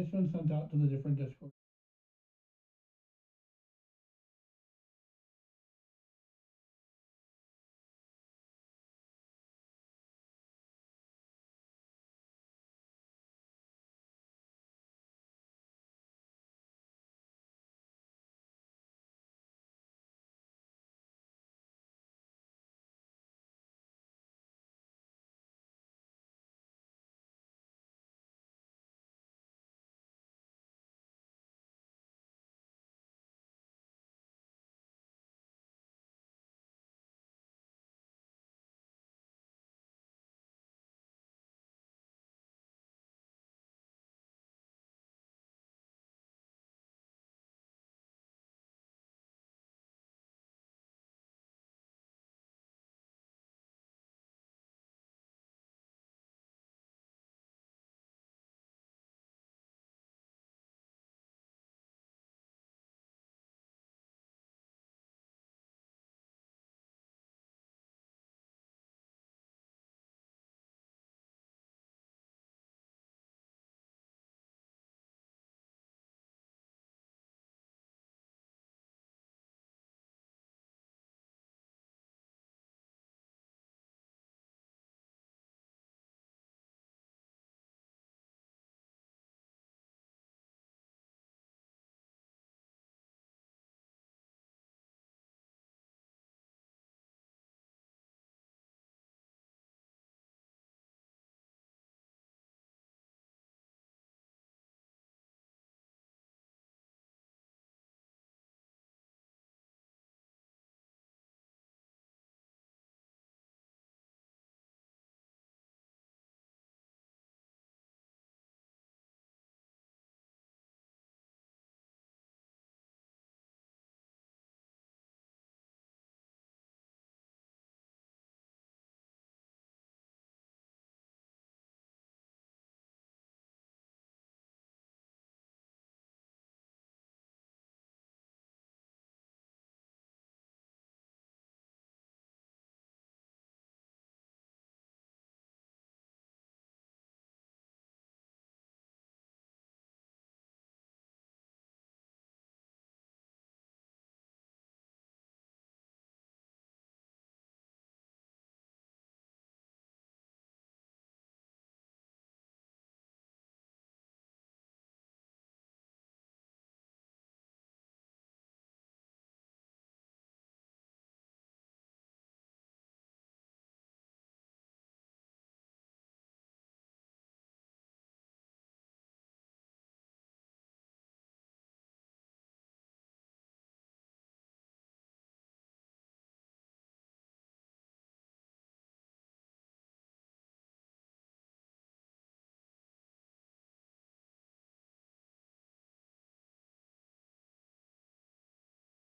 It's been sent out to the different Discord.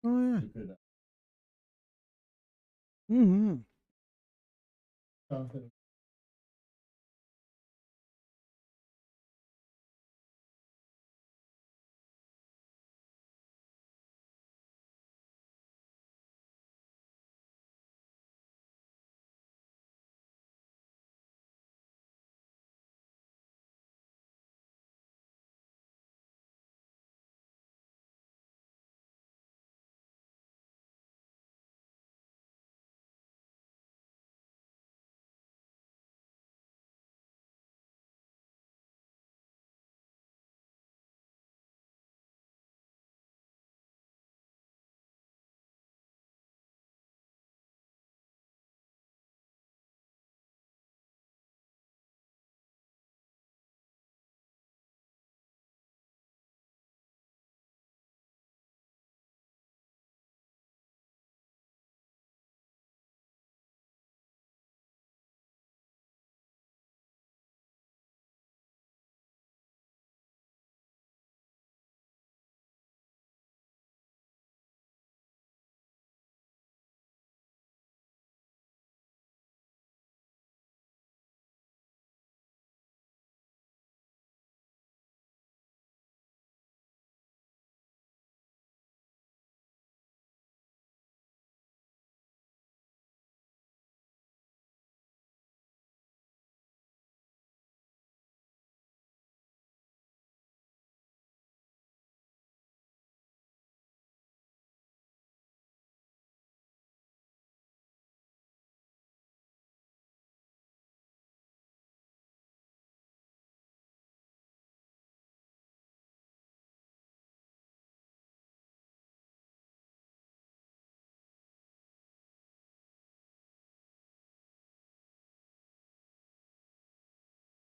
Oh yeah. Mm-hmm. Okay.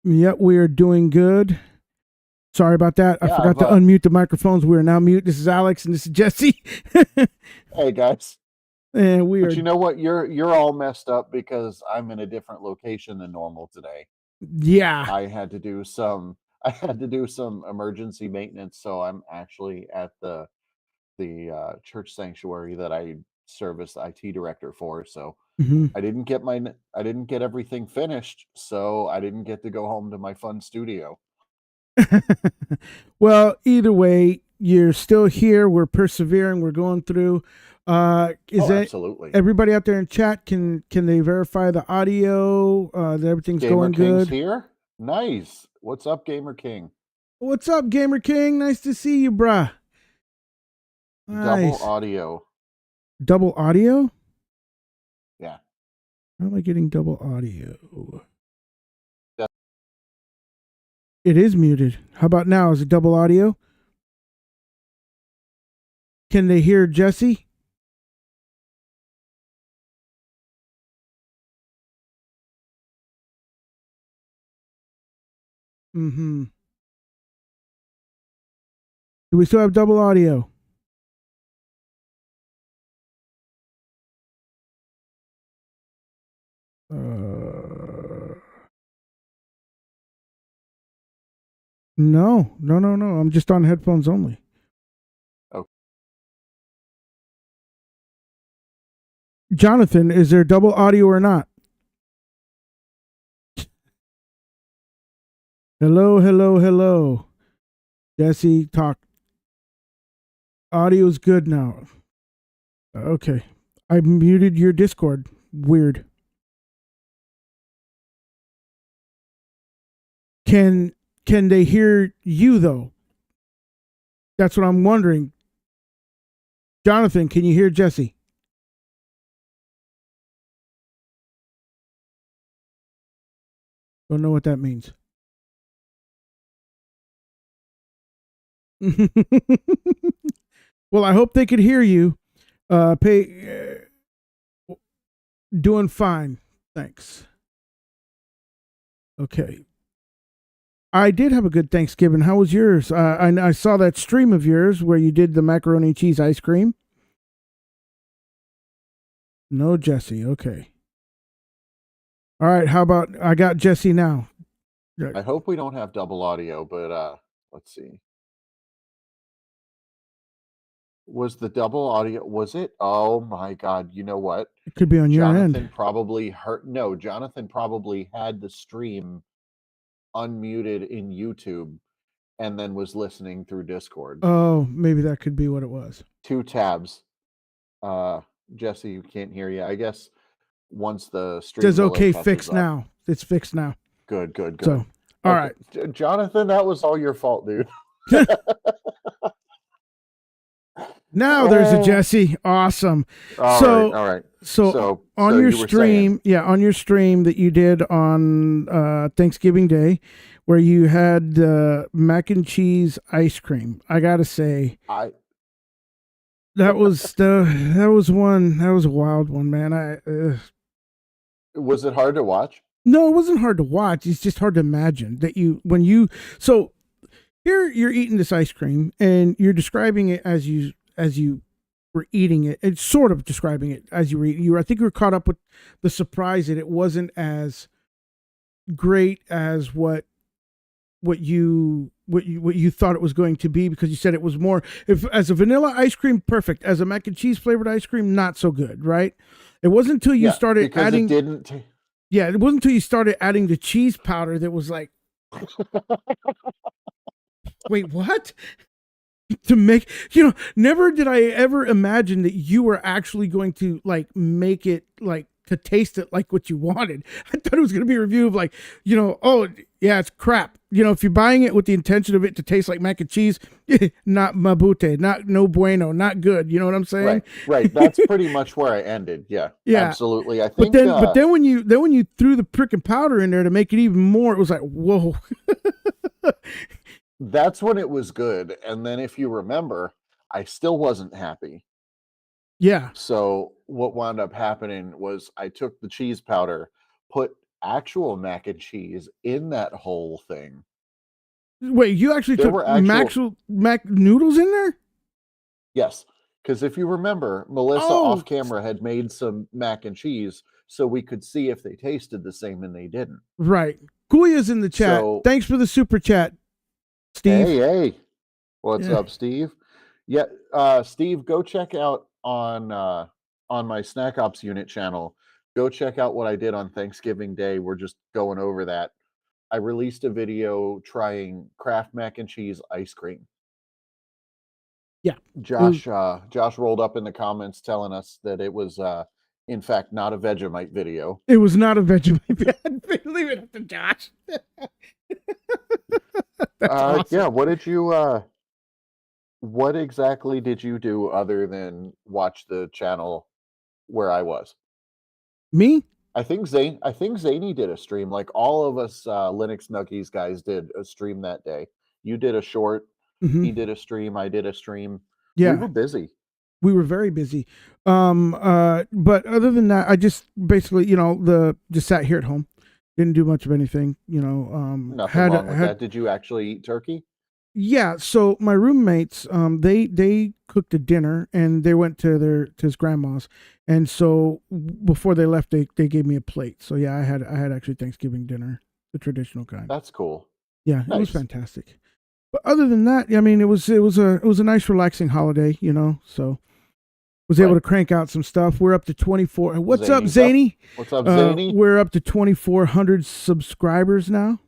Yep, we are doing good. Sorry about that. I Yeah, forgot to unmute the microphones. We are now mute. This is Alex and this is Jesse. hey guys. And we are. But you know what? You're all messed up because I'm in a different location than normal today. Yeah. I had to do some emergency maintenance, so I'm actually at the church sanctuary that I serve as the IT director for. So Mhm. I didn't get everything finished, so I didn't get to go home to my fun studio. Well, either way, you're still here. We're persevering. We're going through. Absolutely. Everybody out there in chat, can they verify the audio? That everything's Gamer going King's good. here. Nice. What's up, Gamer King? What's up, Gamer King? Nice to see you, bruh. Nice. Double audio. Double audio? Yeah. How am I getting double audio? Yeah. It is muted. How about now? Is it double audio? Can they hear Jesse? Mm-hmm. Do we still have double audio? No. I'm just on headphones only. Oh. Jonathan, is there double audio or not? Hello. Jesse, talk. Audio's good now. Okay. I muted your Discord. Weird. Can they hear you though? That's what I'm wondering. Jonathan, can you hear Jesse? Don't know what that means. Well, I hope they could hear you. Doing fine. Thanks. Okay. I did have a good Thanksgiving. How was yours? I saw that stream of yours where you did the macaroni and cheese ice cream. No Jesse. Okay. All right. How about I got Jesse now? I hope we don't have double audio, but let's see. Was the double audio? Was it? Oh my God! You know what? It could be on your end. Jonathan probably had the stream unmuted in YouTube and then was listening through Discord. Oh, maybe that could be what it was. 2 tabs. Jesse, you can't hear you. I guess once the stream says okay, fixed now. It's fixed now. Good. So, all right, Jonathan, that was all your fault, dude. Now there's a Jesse. Awesome. All right. So on your stream, on your stream that you did on Thanksgiving Day, where you had the mac and cheese ice cream, I gotta say, that was a wild one, man. Was it hard to watch? No, it wasn't hard to watch. It's just hard to imagine that so here you're eating this ice cream and you're describing it as you were eating it. It's sort of describing it as you were eating. I think you were caught up with the surprise that it wasn't as great as what you thought it was going to be, because you said it was more, if as a vanilla ice cream, perfect. As a mac and cheese flavored ice cream, not so good, right? It wasn't until you started adding. It wasn't until you started adding the cheese powder that was like, wait, what? To make, never did I ever imagine that you were actually going to like make it like to taste it like what you wanted. I thought it was going to be a review of like, oh yeah, it's crap. If you're buying it with the intention of it to taste like mac and cheese, not mabute, not no bueno, not good. You know what I'm saying? Right. That's pretty much where I ended. Yeah, absolutely. I think. But then when you threw the frickin' powder in there to make it even more, it was like, whoa. That's when it was good. And then if you remember, I still wasn't happy. Yeah. So what wound up happening was I took the cheese powder, put actual mac and cheese in that whole thing. Wait, you actually There took were actual mac noodles in there? Yes, because if you remember, Melissa Oh. off camera had made some mac and cheese so we could see if they tasted the same, and they didn't. Right. Kuya's in the chat. So- Thanks for the super chat, Steve. Hey, what's Yeah. up, Steve? Yeah, Steve, go check out on my Snack Ops Unit channel. Go check out what I did on Thanksgiving Day. We're just going over that. I released a video trying Kraft mac and cheese ice cream. Yeah. Josh rolled up in the comments telling us that it was in fact not a Vegemite video. It was not a Vegemite. Leave it up to Josh. That's awesome. Yeah, what exactly did you do other than watch the channel where I was? Me? I think Zany did a stream. Like all of us Linux Nuggies guys did a stream that day. You did a short. Mhm. He did a stream. I did a stream. Yeah. We were busy. We were very busy. But other than that, I just basically, just sat here at home. Didn't do much of anything, Nothing wrong with that. Did you actually eat turkey? Yeah, so my roommates, they cooked a dinner and they went to his grandma's, and so before they left, they gave me a plate. So yeah, I had actually Thanksgiving dinner, the traditional kind. That's cool. Yeah, Nice. It was fantastic. But other than that, I mean, it was a nice relaxing holiday, so was able to crank out some stuff. We're up to 24. What's up, Zany? What's up, Zany? We're up to 2,400 subscribers now.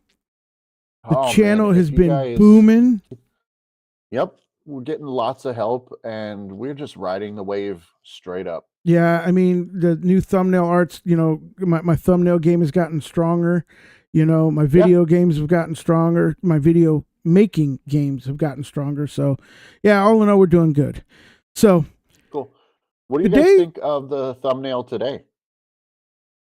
The channel has been booming. Yep. We're getting lots of help, and we're just riding the wave straight up. Yeah, I mean, the new thumbnail arts, my thumbnail game has gotten stronger. My video games have gotten stronger. My video making games have gotten stronger. So, yeah, all in all, we're doing good. So, cool. What do you guys think of the thumbnail today?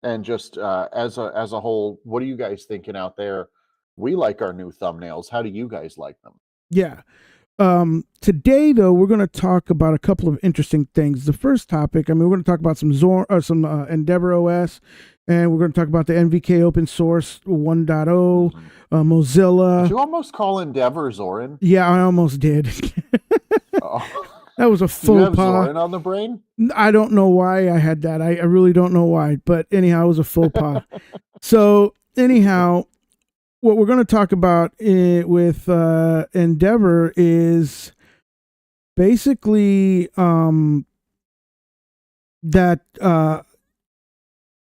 And just as a whole, what are you guys thinking out there? We like our new thumbnails. How do you guys like them? Yeah. Today, though, we're going to talk about a couple of interesting things. The first topic, we're going to talk about some EndeavourOS, and we're going to talk about the NVK open source 1.0, Mozilla. Did you almost call Endeavour Zorin? Yeah, I almost did. Oh. That was a faux pas. Zorin on the brain? I don't know why I had that. I really don't know why. But anyhow, it was a faux pas. So anyhow, what we're going to talk about with Endeavour is basically that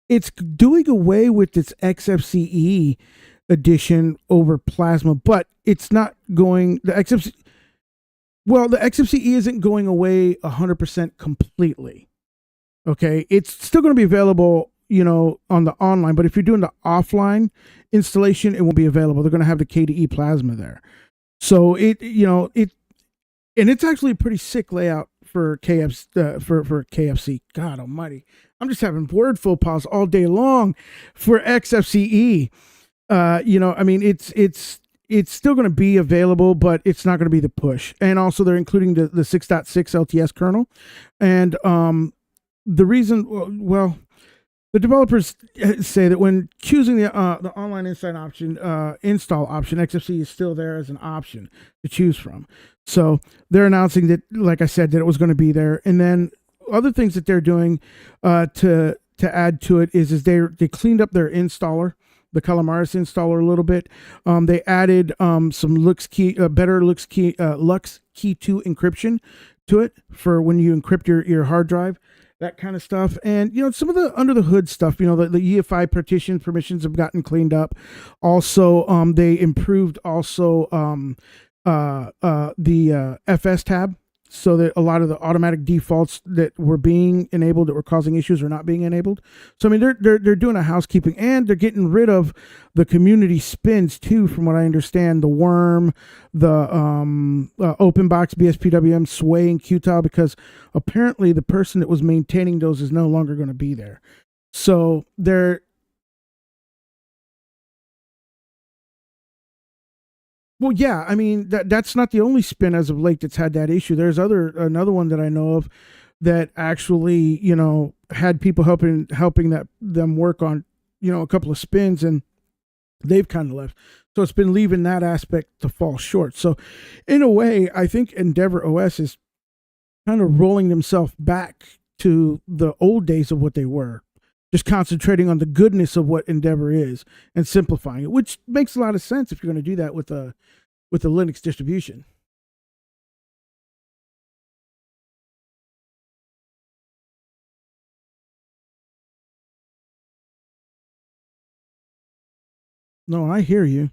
it's doing away with its XFCE edition over Plasma, but it's not going the XFCE isn't going away 100% completely. Okay, it's still going to be available, on the online, but if you're doing the offline installation, it won't be available. They're going to have the KDE Plasma there. So and it's actually a pretty sick layout for KFC. God almighty. I'm just having word faux pas all day long for XFCE. It's still going to be available, but it's not going to be the push. And also they're including the 6.6 LTS kernel. And the reason, the developers say that when choosing the online install option, XFCE is still there as an option to choose from. So they're announcing that, like I said, that it was going to be there. And then other things that they're doing to add to it is they cleaned up their installer, the Collabora installer, a little bit. They added some better Lux Key 2 encryption to it for when you encrypt your hard drive, that kind of stuff. And some of the under the hood stuff, the EFI partition permissions have gotten cleaned up. Also, they improved also the FS tab, so that a lot of the automatic defaults that were being enabled that were causing issues are not being enabled. So they're doing a housekeeping, and they're getting rid of the community spins too, from what I understand. The Worm, the OpenBox, BSPWM, Sway, and Qtile, because apparently the person that was maintaining those is no longer going to be there. So they're Well, yeah, that's not the only spin as of late that's had that issue. There's another one that I know of that actually, had people helping them work on a couple of spins, and they've kind of left. So it's been leaving that aspect to fall short. So in a way, I think EndeavourOS is kind of rolling themselves back to the old days of what they were, just concentrating on the goodness of what Endeavour is and simplifying it, which makes a lot of sense if you're going to do that with a Linux distribution. No, I hear you.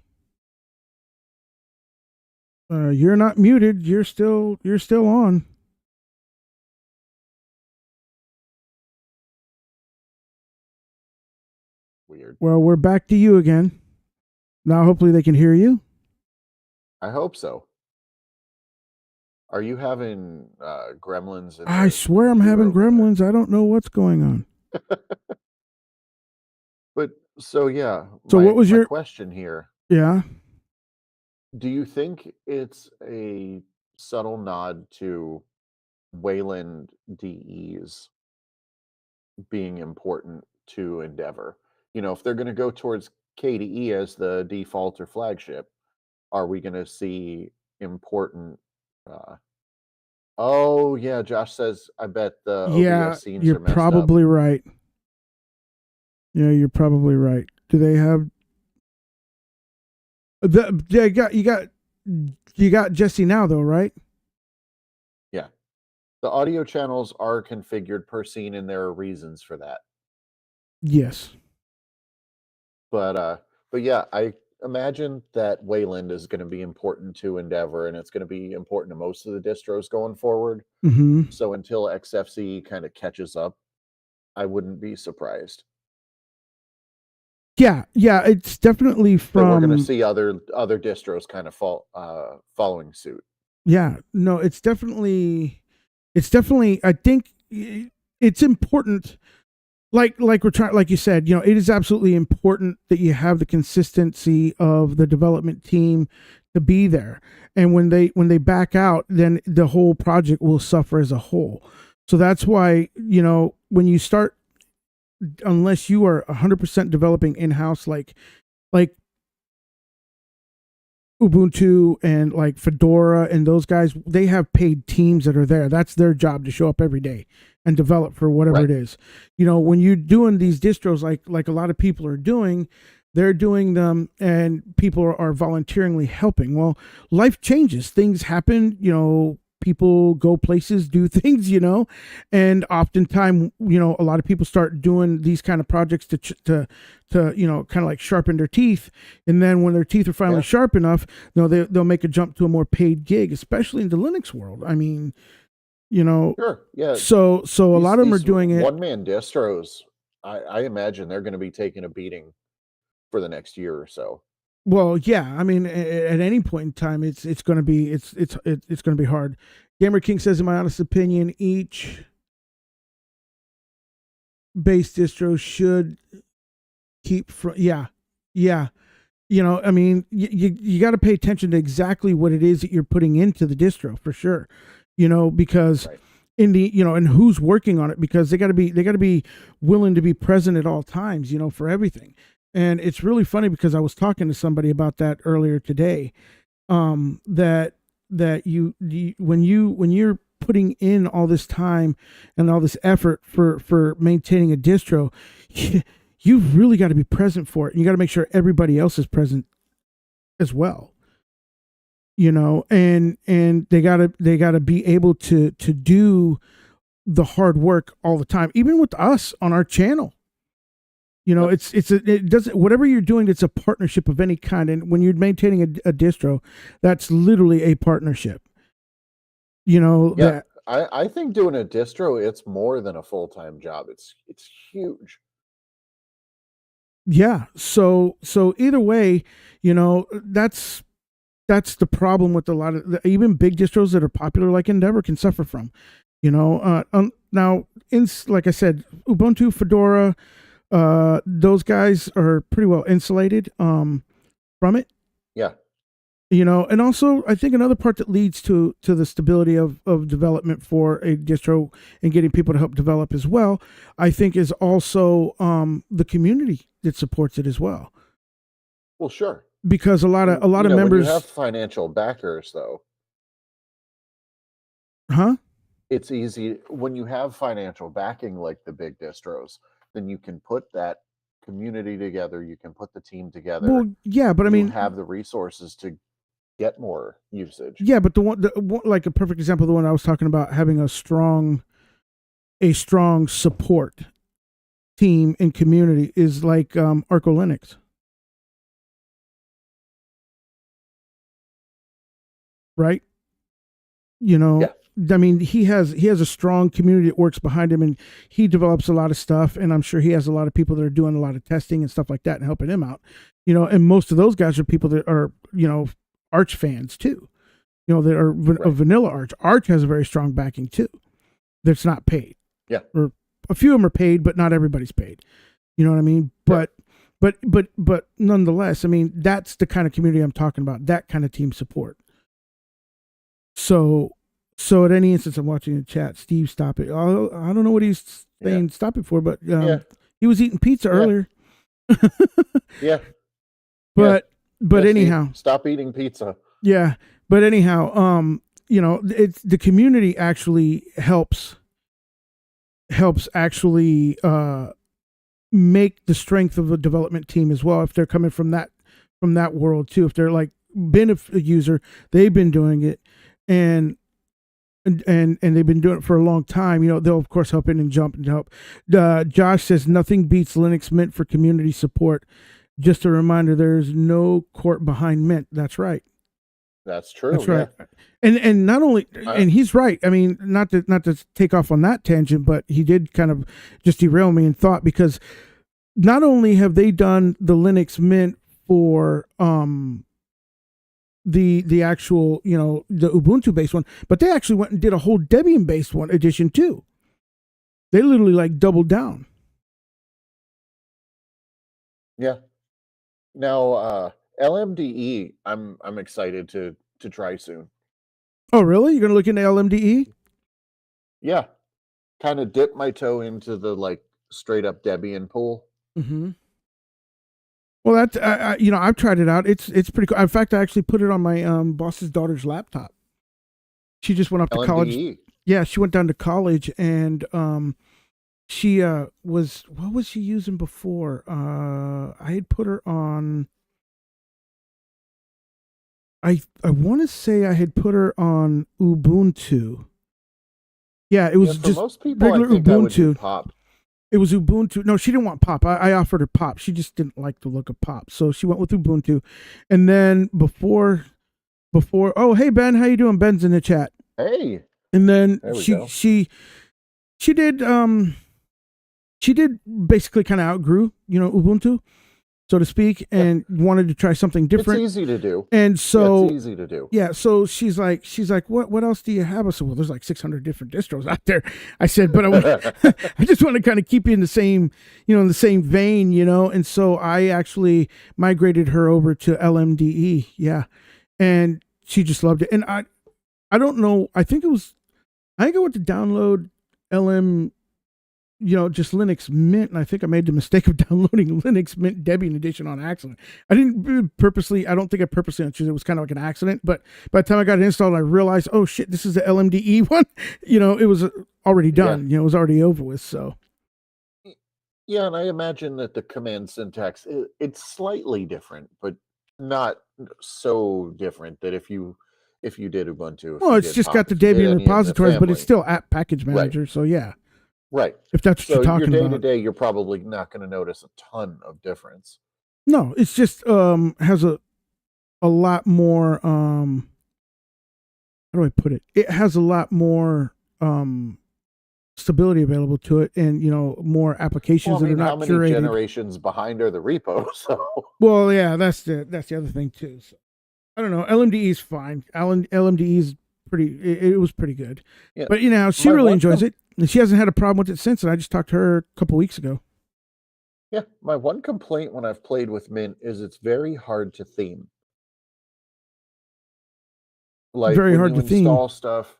You're not muted. You're still on. Weird. Well, we're back to you again. Now, hopefully they can hear you. I hope so. Are you having gremlins? I swear I'm having gremlins. I don't know what's going on. But so yeah. So what was your question here? Yeah. Do you think it's a subtle nod to Wayland DEs being important to Endeavour? If they're going to go towards KDE as the default or flagship, are we going to see important? Oh yeah, Josh says, I bet the OBS scenes you're are messed probably up. right. Yeah, you're probably right. Do they have you got Jesse now though, right? Yeah. The audio channels are configured per scene, and there are reasons for that. Yes. But yeah, I imagine that Wayland is going to be important to Endeavour, and it's going to be important to most of the distros going forward. Mm-hmm. So until XFCE kind of catches up, I wouldn't be surprised. Yeah, it's definitely from. We're going to see other distros kind of following suit. Yeah, no, it's definitely. I think it's important. Like we're trying, like you said, it is absolutely important that you have the consistency of the development team to be there. And when they back out, then the whole project will suffer as a whole. So that's why, when you start, unless you are 100% developing in-house, like Ubuntu and like Fedora and those guys, they have paid teams that are there. That's their job, to show up every day and develop for whatever it is. When you're doing these distros, like a lot of people are doing, they're doing them and people are volunteeringly helping. Well, life changes, things happen, people go places, do things, and oftentimes, a lot of people start doing these kind of projects to kind of like sharpen their teeth. And then when their teeth are finally sharp enough, they'll make a jump to a more paid gig, especially in the Linux world. I mean, Sure. Yeah. So a lot of them are doing it. One-man distros, I imagine they're going to be taking a beating for the next year or so. Well, yeah. I mean, at any point in time, it's going to be going to be hard. Gamer King says, in my honest opinion, each base distro should keep I mean, you got to pay attention to exactly what it is that you're putting into the distro, for sure. Because in the and who's working on it, because they got to be willing to be present at all times, for everything. And it's really funny because I was talking to somebody about that earlier today. That you when you're putting in all this time and all this effort for maintaining a distro, you've really got to be present for it. And you got to make sure everybody else is present as well. And they gotta be able to do the hard work all the time, even with us on our channel. It doesn't, whatever you're doing, it's a partnership of any kind. And when you're maintaining a distro, that's literally a partnership. I think doing a distro, it's more than a full-time job. It's huge. Yeah. So either way, that's the problem with a lot of even big distros that are popular, like Endeavour, can suffer from. Now, like I said, Ubuntu, Fedora, those guys are pretty well insulated from it. Yeah. And also I think another part that leads to the stability of development for a distro and getting people to help develop as well, I think, is also the community that supports it as well. Well, sure. Because a lot of members, when you have financial backers, though, it's easy when you have financial backing like the big distros. Then you can put that community together. You can put the team together. Well, yeah, but I mean, have the resources to get more usage. Yeah, but the one, like a perfect example, the one I was talking about, having a strong support team and community is like Arco Linux. Right? You know, yeah. I mean, he has a strong community that works behind him, and he develops a lot of stuff, and I'm sure he has a lot of people that are doing a lot of testing and stuff like that and helping him out. You know, and most of those guys are people that are, you know, Arch fans too. You know, that are a vanilla Arch. Arch has a very strong backing too. That's not paid. Yeah. Or a few of them are paid, but not everybody's paid. You know what I mean? But nonetheless, I mean, that's the kind of community I'm talking about. That kind of team support. So at any instance, I'm watching the chat. Steve, stop it. I don't know what he's saying. Stop it for, but he was eating pizza earlier. Yeah. But anyhow, Steve, stop eating pizza. Yeah, but anyhow, you know, it's the community actually helps actually make the strength of a development team as well. If they're coming from that world too, if they're like been a user, they've been doing it, and they've been doing it for a long time. You know, they'll of course help in and jump and help. Josh says nothing beats Linux Mint for community support. Just a reminder, there's no court behind Mint. That's right. That's true. That's right. Yeah. And not only, and he's right. I mean, not to take off on that tangent, but he did kind of just derail me in thought, because not only have they done the Linux Mint for the actual, you know, the Ubuntu based one, but they actually went and did a whole Debian based one edition too. They literally like doubled down. Yeah. Now, LMDE, I'm excited to try soon. Oh, really? You're gonna look into LMDE? Yeah, kind of dip my toe into the like straight up Debian pool. Mm-hmm. Well, that you know, I've tried it out. It's pretty cool. In fact, I actually put it on my boss's daughter's laptop. She just went up to college. Yeah, she went down to college, and she was, what was she using before? I had put her on. I want to say I had put her on Ubuntu. Yeah, it was just most people, regular I think Ubuntu. I would do Pop. It was Ubuntu. No, she didn't want Pop. I offered her Pop. She just didn't like the look of Pop, so she went with Ubuntu. And then before, oh hey Ben, how you doing? Ben's in the chat. Hey. And then she did basically kind of outgrew, you know, Ubuntu, so to speak, and wanted to try something different. It's easy to do. And so it's easy to do. Yeah, so she's like, what else do you have? I said, well, there's like 600 different distros out there. I said, but I just want to kind of keep you in the same, you know, in the same vein, you know. And so I actually migrated her over to LMDE. Yeah. And she just loved it. And I don't know, I think I went to download LM, you know, just Linux Mint, and I think I made the mistake of downloading Linux Mint Debian edition on accident. I don't think I purposely unchoose it. Was kind of like an accident, but by the time I got it installed, I realized, oh shit, this is the LMDE one. You know, it was already done. Yeah. You know, it was already over with. So yeah, and I imagine that the command syntax, it's slightly different, but not so different that if you did Ubuntu. Well, it's just got the Debian repositories, but it's still app package manager. Right. So yeah. Right. If that's what you're talking about. Your day-to-day, you're probably not going to notice a ton of difference. No, it's just has a lot more how do I put it? It has a lot more stability available to it, and you know, more applications that are not curated. How many generations behind are the repo? So well, yeah, that's the other thing too. So, I don't know. LMDE is fine. LMDE is pretty. It was pretty good. Yeah. But you know, she really enjoys it. And she hasn't had a problem with it since, and I just talked to her a couple weeks ago. Yeah, my one complaint when I've played with Mint is it's very hard to theme. Like very hard to install stuff.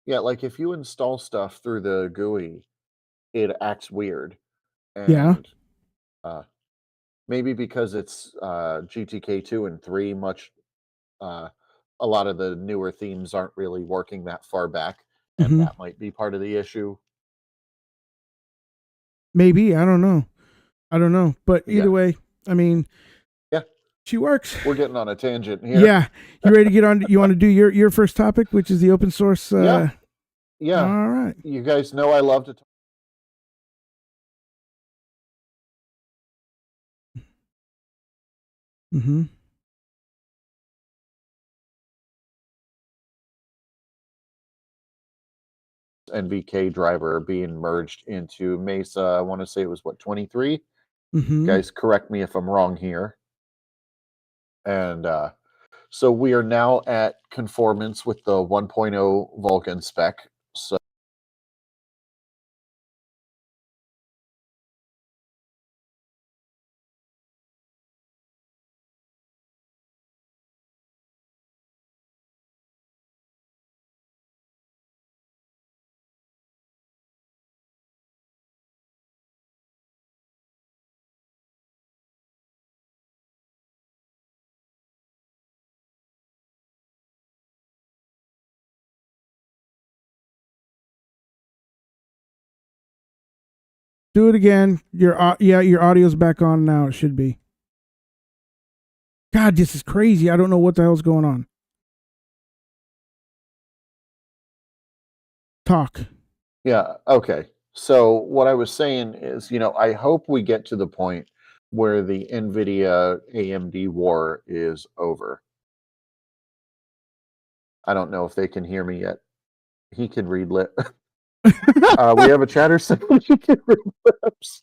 Yeah, like if you install stuff through the GUI, it acts weird. And, yeah. maybe because it's GTK 2 and 3, a lot of the newer themes aren't really working that far back, and Mhm. that might be part of the issue. Maybe, I don't know. But Yeah. either way, I mean, Yeah. she works. We're getting on a tangent here. Yeah. You ready to get on? You want to do your first topic, which is the open source? Yeah. All right. You guys know I love to talk. Mm-hmm. NVK driver being merged into Mesa. I want to say it was 23. Mm-hmm. Guys, correct me if I'm wrong here. And so we are now at conformance with the 1.0 Vulkan spec. So Do it again. Your audio's back on now. It should be. God, this is crazy. I don't know what the hell's going on. Talk. yeah, okay. So what I was saying is, I hope we get to the point where the NVIDIA AMD war is over. I don't know if they can hear me yet. He can read lip. We have a chatter symbol. He can read lips.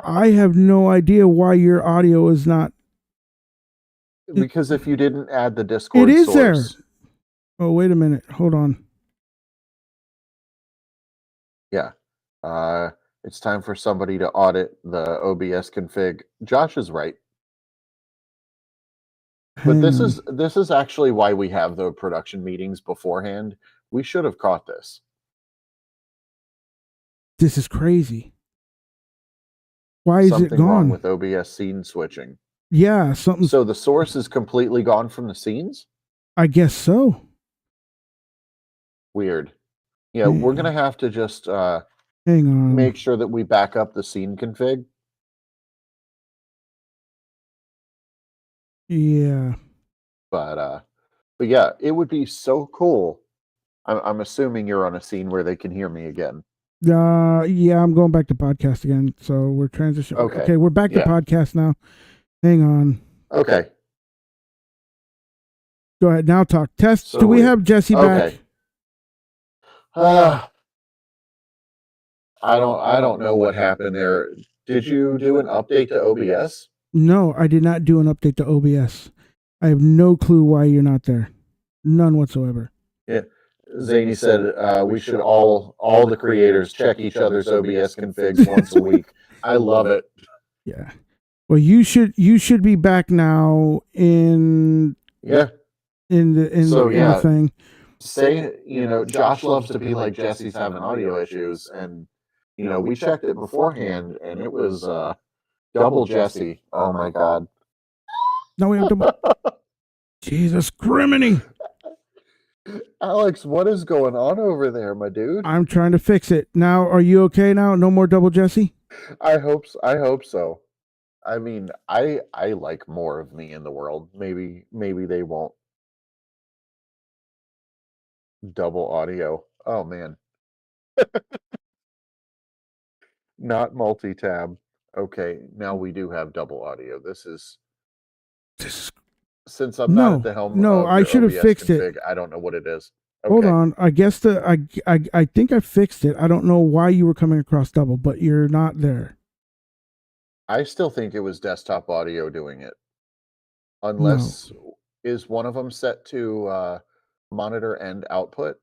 I have no idea why your audio is not. Because if you didn't add the Discord It is source, there. Oh, wait a minute. Hold on. yeah, it's time for somebody to audit the OBS config. Josh is right, but Hang on. this is actually why we have the production meetings beforehand. We should have caught this. This is crazy. Why is Something it gone? wrong with OBS scene switching. Yeah, something. So the source is completely gone from the scenes? I guess so. Weird. Yeah, we're gonna have to just hang on. make sure that we back up the scene config. Yeah. But yeah, it would be so cool. I'm assuming you're on a scene where they can hear me again. Yeah, I'm going back to podcast again. So we're transitioning. Okay, we're back to podcast now. Hang on. Okay. Go ahead now. Talk. Test. So Do we have Jesse back? I don't know what happened there. Did you do an update to OBS? No, I did not do an update to OBS. I have no clue why you're not there. None whatsoever. Yeah. Zany said we should all the creators check each other's OBS configs once a week. I love it. Yeah. Well, you should be back now in in the thing. Say, Josh loves to be like Jesse's having audio issues, and we checked it beforehand, and it was double Jesse. Oh my god. No, we have to. Jesus criminy. Alex, what is going on over there, my dude? I'm trying to fix it. Now, are you okay now? No more double Jesse? I hope so. I mean, I like more of me in the world. Maybe they won't. Double audio. Oh man. Not multi-tab. Okay, now we do have double audio. This is since I'm not at the helm. No, I should have fixed it. I don't know what it is. Okay. Hold on. I guess I think I fixed it. I don't know why you were coming across double, but you're not there. I still think it was desktop audio doing it. Unless is one of them set to monitor and output?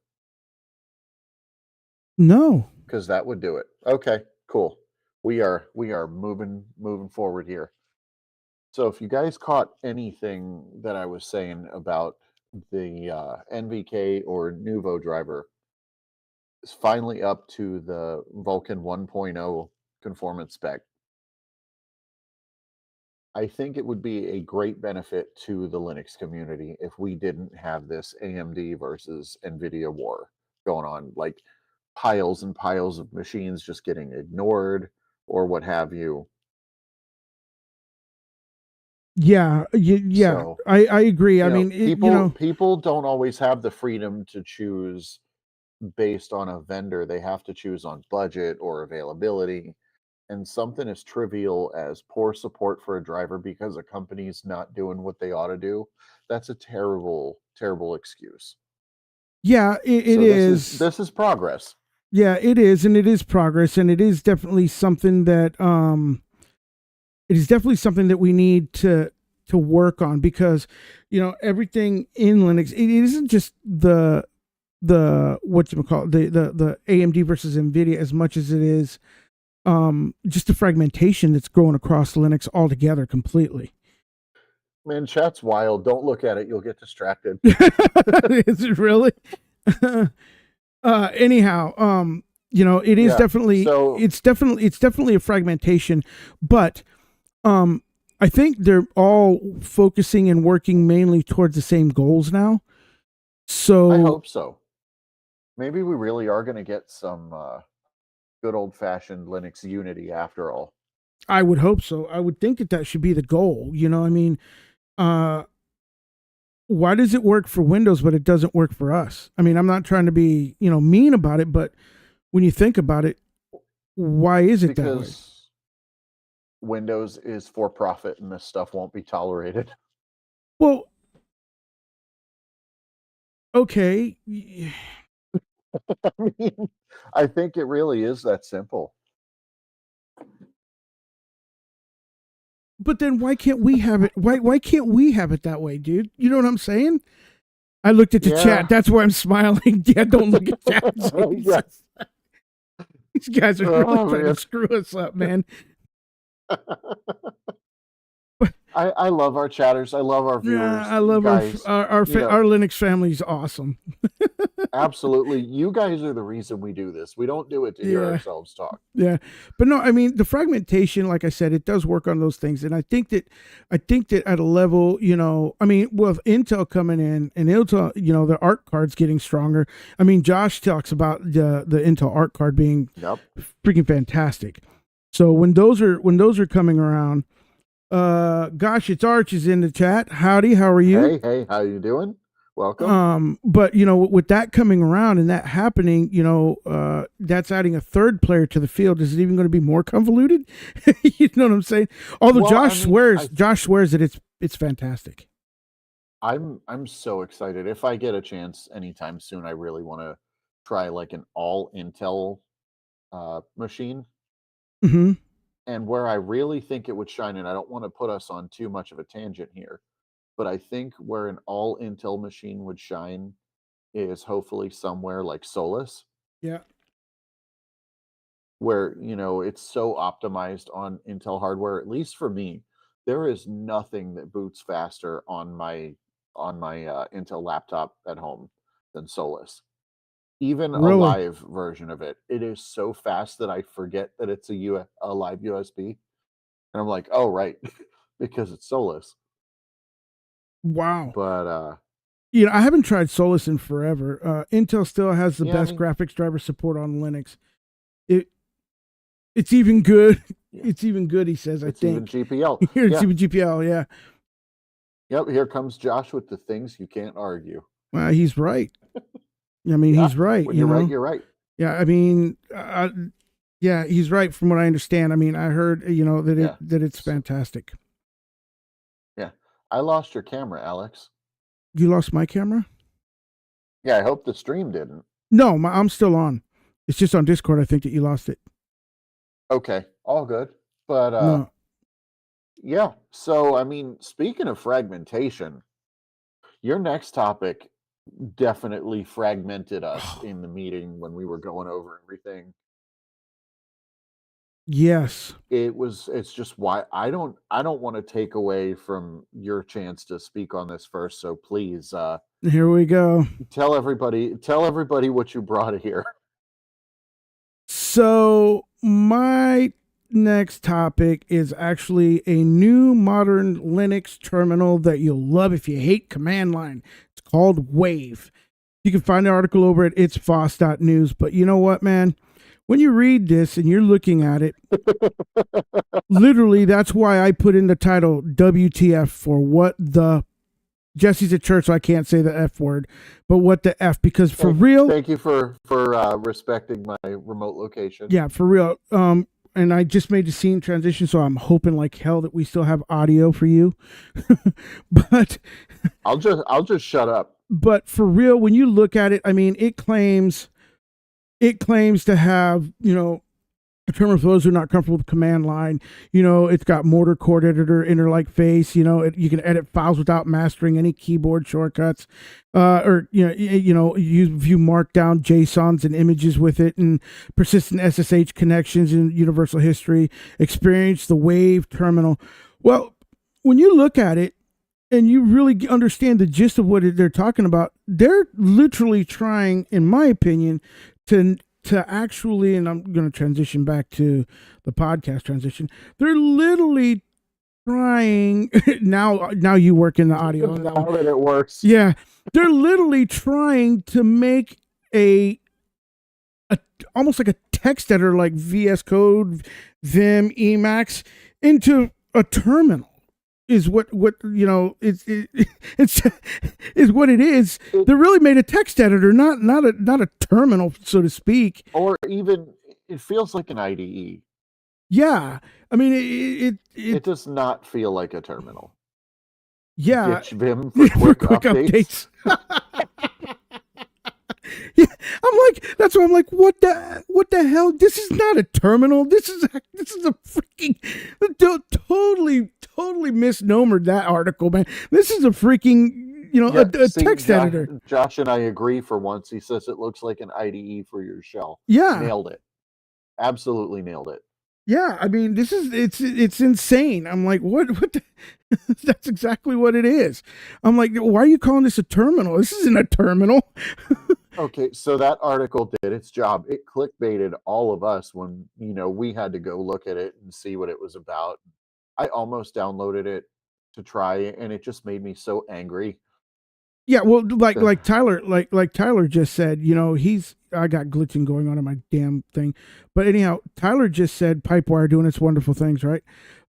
No. Because that would do it. Okay, cool. We are moving forward here. So if you guys caught anything that I was saying about the NVK or Nuvo driver, is finally up to the Vulkan 1.0 conformance spec. I think it would be a great benefit to the Linux community if we didn't have this AMD versus NVIDIA war going on, like piles and piles of machines just getting ignored or what have you. Yeah, yeah, So, I agree. I mean, people don't always have the freedom to choose based on a vendor. They have to choose on budget or availability. And something as trivial as poor support for a driver because a company's not doing what they ought to do, that's a terrible, terrible excuse. yeah, it So is. this is progress. Yeah, it is, and it is progress, and it is definitely something that it is definitely something that we need to work on, because everything in Linux, it isn't just the what you call the AMD versus NVIDIA as much as it is just the fragmentation that's going across Linux altogether completely. Man, chat's wild. Don't look at it. You'll get distracted. Is it really? Anyhow, it is definitely it's definitely a fragmentation, but I think they're all focusing and working mainly towards the same goals now. So I hope so. Maybe we really are going to get some good old-fashioned Linux unity after all. I would hope so. I would think that should be the goal. I mean, why does it work for Windows but it doesn't work for us? I mean, I'm not trying to be mean about it, but when you think about it, why is it that way? Because Windows is for profit and this stuff won't be tolerated. Well, okay. I mean, I think it really is that simple. But then why can't we have it? Why can't we have it that way, dude? You know what I'm saying? I looked at the chat. That's why I'm smiling. Yeah, don't look at chat. Yes. These guys are really trying to screw us up, man. I love our chatters. I love our viewers. Yeah, I love guys, our Linux family is awesome. Absolutely. You guys are the reason we do this. We don't do it to hear ourselves talk. Yeah. But no, I mean, the fragmentation, like I said, it does work on those things. And I think that at a level, I mean, with Intel coming in and Intel, the ARC card's getting stronger. I mean, Josh talks about the Intel ARC card being freaking fantastic. So when those are coming around, gosh, it's Arch is in the chat. Howdy, how are you? Hey, how you doing? Welcome. But with that coming around and that happening, that's adding a third player to the field. Is it even going to be more convoluted? You know what I'm saying? Although Josh swears that it's fantastic. I'm so excited. If I get a chance anytime soon, I really want to try like an all Intel machine. Mm-hmm. And where I really think it would shine, and I don't want to put us on too much of a tangent here, but I think where an all Intel machine would shine is hopefully somewhere like Solus. Yeah. Where, it's so optimized on Intel hardware, at least for me. There is nothing that boots faster on my Intel laptop at home than Solus. Even a live version of it. It is so fast that I forget that it's a live USB. And I'm like, oh, right, because it's Solus. Wow. But I haven't tried Solus in forever. Intel still has the best graphics driver support on Linux. It's even good. Yeah. It's even good, he says, I think. Even GPL. It's even GPL, yeah. Yep, here comes Josh with the things you can't argue. Well, he's right. I mean, he's right. When you're right, you're right. Yeah, I mean, yeah, he's right from what I understand. I mean, I heard, that it's fantastic. Yeah. I lost your camera, Alex. You lost my camera? Yeah, I hope the stream didn't. No, I'm still on. It's just on Discord, I think, that you lost it. Okay, all good. But no. Yeah, so I mean, speaking of fragmentation, your next topic definitely fragmented us in the meeting when we were going over everything. Yes. It's just why I don't want to take away from your chance to speak on this first, so please here we go. Tell everybody what you brought here. So my next topic is actually a new modern Linux terminal that you'll love if you hate command line. It's called Wave. You can find the article over at itsfoss.news. But you know what, man? When you read this and you're looking at it, literally, that's why I put in the title WTF for what the Jesse's at church, so I can't say the F word, but what the F, because for real. Thank you for respecting my remote location. Yeah, for real. And I just made the scene transition, so I'm hoping like hell that we still have audio for you. But I'll just shut up. But for real, when you look at it, I mean, it claims to have, a terminal for those who are not comfortable with command line. It's got mortar chord editor, interlike face. You can edit files without mastering any keyboard shortcuts, or you view markdown JSONs and images with it, and persistent SSH connections and universal history. Experience the Wave terminal. Well, when you look at it and you really understand the gist of what they're talking about, they're literally trying, in my opinion, to actually, and I'm going to transition back to the podcast transition. They're literally trying now you work in the audio. Now that it works. Yeah. They're literally trying to make a almost like a text editor like VS Code, Vim, Emacs into a terminal. Is what it's is what it is. They really made a text editor, not a terminal, so to speak. Or even it feels like an IDE. Yeah, I mean it does not feel like a terminal. Yeah, Ditch Vim for quick updates. Yeah, that's why I'm like, what the hell? This is not a terminal. This is a freaking totally misnomered that article, man. This is a freaking a text editor. Josh and I agree for once. He says it looks like an IDE for your shell. Yeah, nailed it. Absolutely nailed it. Yeah, I mean, it's insane. I'm like, what the that's exactly what it is. I'm like, why are you calling this a terminal? This isn't a terminal. Okay, so that article did its job. It clickbaited all of us when, we had to go look at it and see what it was about. I almost downloaded it to try it, and it just made me so angry. Yeah, well, like Tyler just said, I got glitching going on in my damn thing. But anyhow, Tyler just said Pipewire doing its wonderful things, right?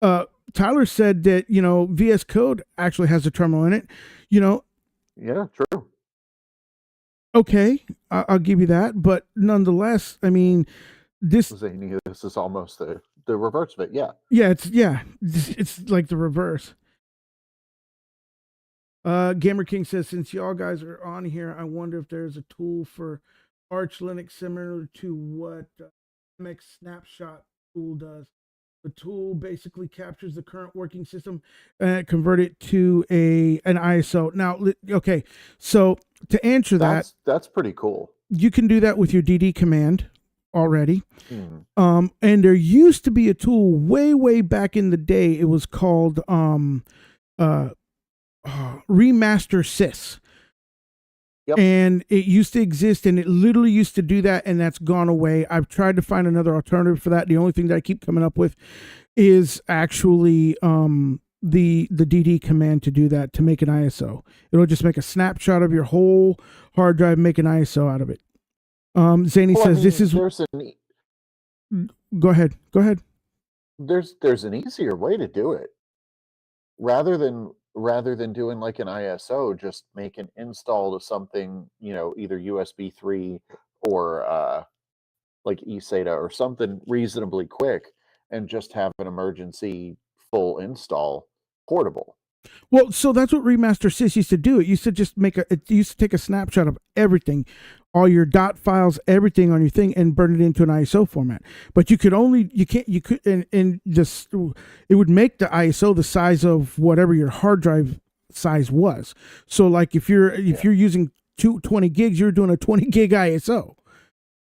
Tyler said that, VS Code actually has a terminal in it, Yeah, true. Okay, I'll give you that. But nonetheless, I mean, this is almost the reverse of it. Yeah. Yeah, it's like the reverse. Gamer King says, since y'all guys are on here, I wonder if there's a tool for Arch Linux similar to what MX Snapshot tool does. The tool basically captures the current working system and convert it to an ISO. Now, okay, so to answer that's pretty cool. You can do that with your DD command already. And there used to be a tool way back in the day. It was called Remaster Sys. Yep. And it used to exist, and it literally used to do that, and that's gone away. I've tried to find another alternative for that. The only thing that I keep coming up with is actually the DD command to do that, to make an ISO. It'll just make a snapshot of your whole hard drive, make an ISO out of it. Zany says this is. Go ahead. There's an easier way to do it. Rather than doing like an ISO, just make an install to something, either USB 3 or like eSATA or something reasonably quick, and just have an emergency full install portable. Well, so that's what Remaster Sys used to do. It used to just take a snapshot of everything, all your dot files, everything on your thing, and burn it into an ISO format. But it would make the ISO the size of whatever your hard drive size was. So like if you're using 20 gigs, you're doing a 20 gig ISO.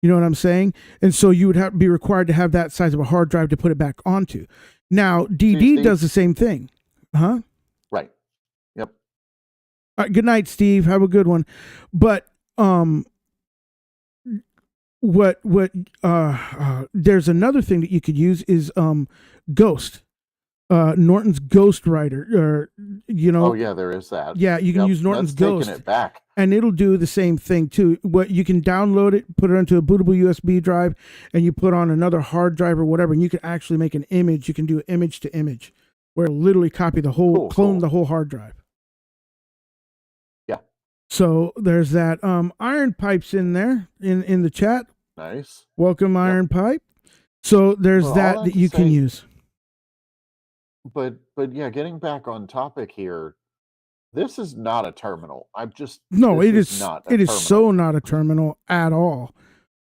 You know what I'm saying? And so you would be required to have that size of a hard drive to put it back onto. Now, DD does the same thing. Huh? Right. Yep. All right, good night, Steve. Have a good one. But what there's another thing that you could use is Ghost. Norton's Ghost Writer, or Oh yeah, there is that. Yeah, you can use Norton's that's Ghost. taking it back. And it'll do the same thing too. What you can download it, put it onto a bootable USB drive, and you put on another hard drive or whatever, and you can actually make an image. You can do image to image, where it'll literally copy the whole, clone the whole hard drive. Yeah. So there's that. Iron Pipe's in there in the chat. Nice. Welcome, Iron Pipe. So there's that you can use. But yeah, getting back on topic here, this is not a terminal. No, it is not. It is so not a terminal at all.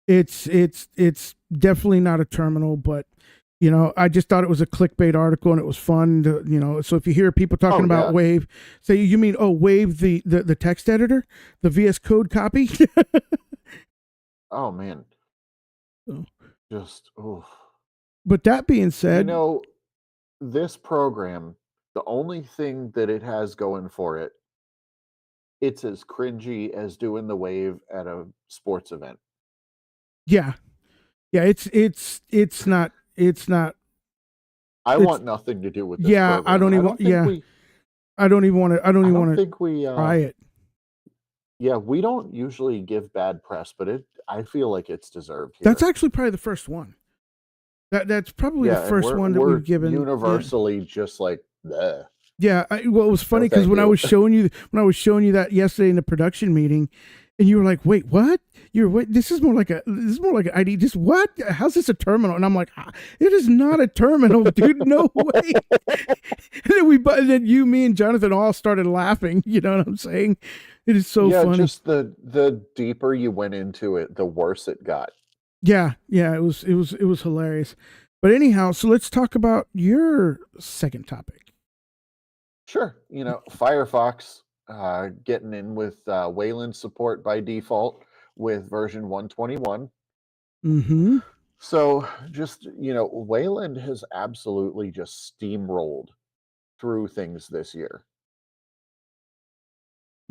It's definitely not a terminal. But I just thought it was a clickbait article and it was fun. So if you hear people talking about Wave, say you mean Wave the text editor, the VS Code copy. Oh man, But that being said, this program, the only thing that it has going for it, it's as cringy as doing the Wave at a sports event. Yeah. It's not. I want nothing to do with this. Yeah, program. I don't even. I don't even want to. I don't even want to try it. Yeah, we don't usually give bad press, but I feel like it's deserved here. That's actually probably the first one. That's probably the first one that we've given universally just like bleh. Yeah, it was funny because when I was showing you that yesterday in the production meeting, and you were like, "Wait, what? This is more like an ID. Just what? How's this a terminal?" And I'm like, "It is not a terminal, dude. No way." And then me, and Jonathan all started laughing. You know what I'm saying? It is so funny. Just the deeper you went into it, the worse it got. Yeah, it was hilarious. But anyhow, so let's talk about your second topic. Sure. FireFox getting in with Wayland support by default with version 121. Mm-hmm. So just, Wayland has absolutely just steamrolled through things this year.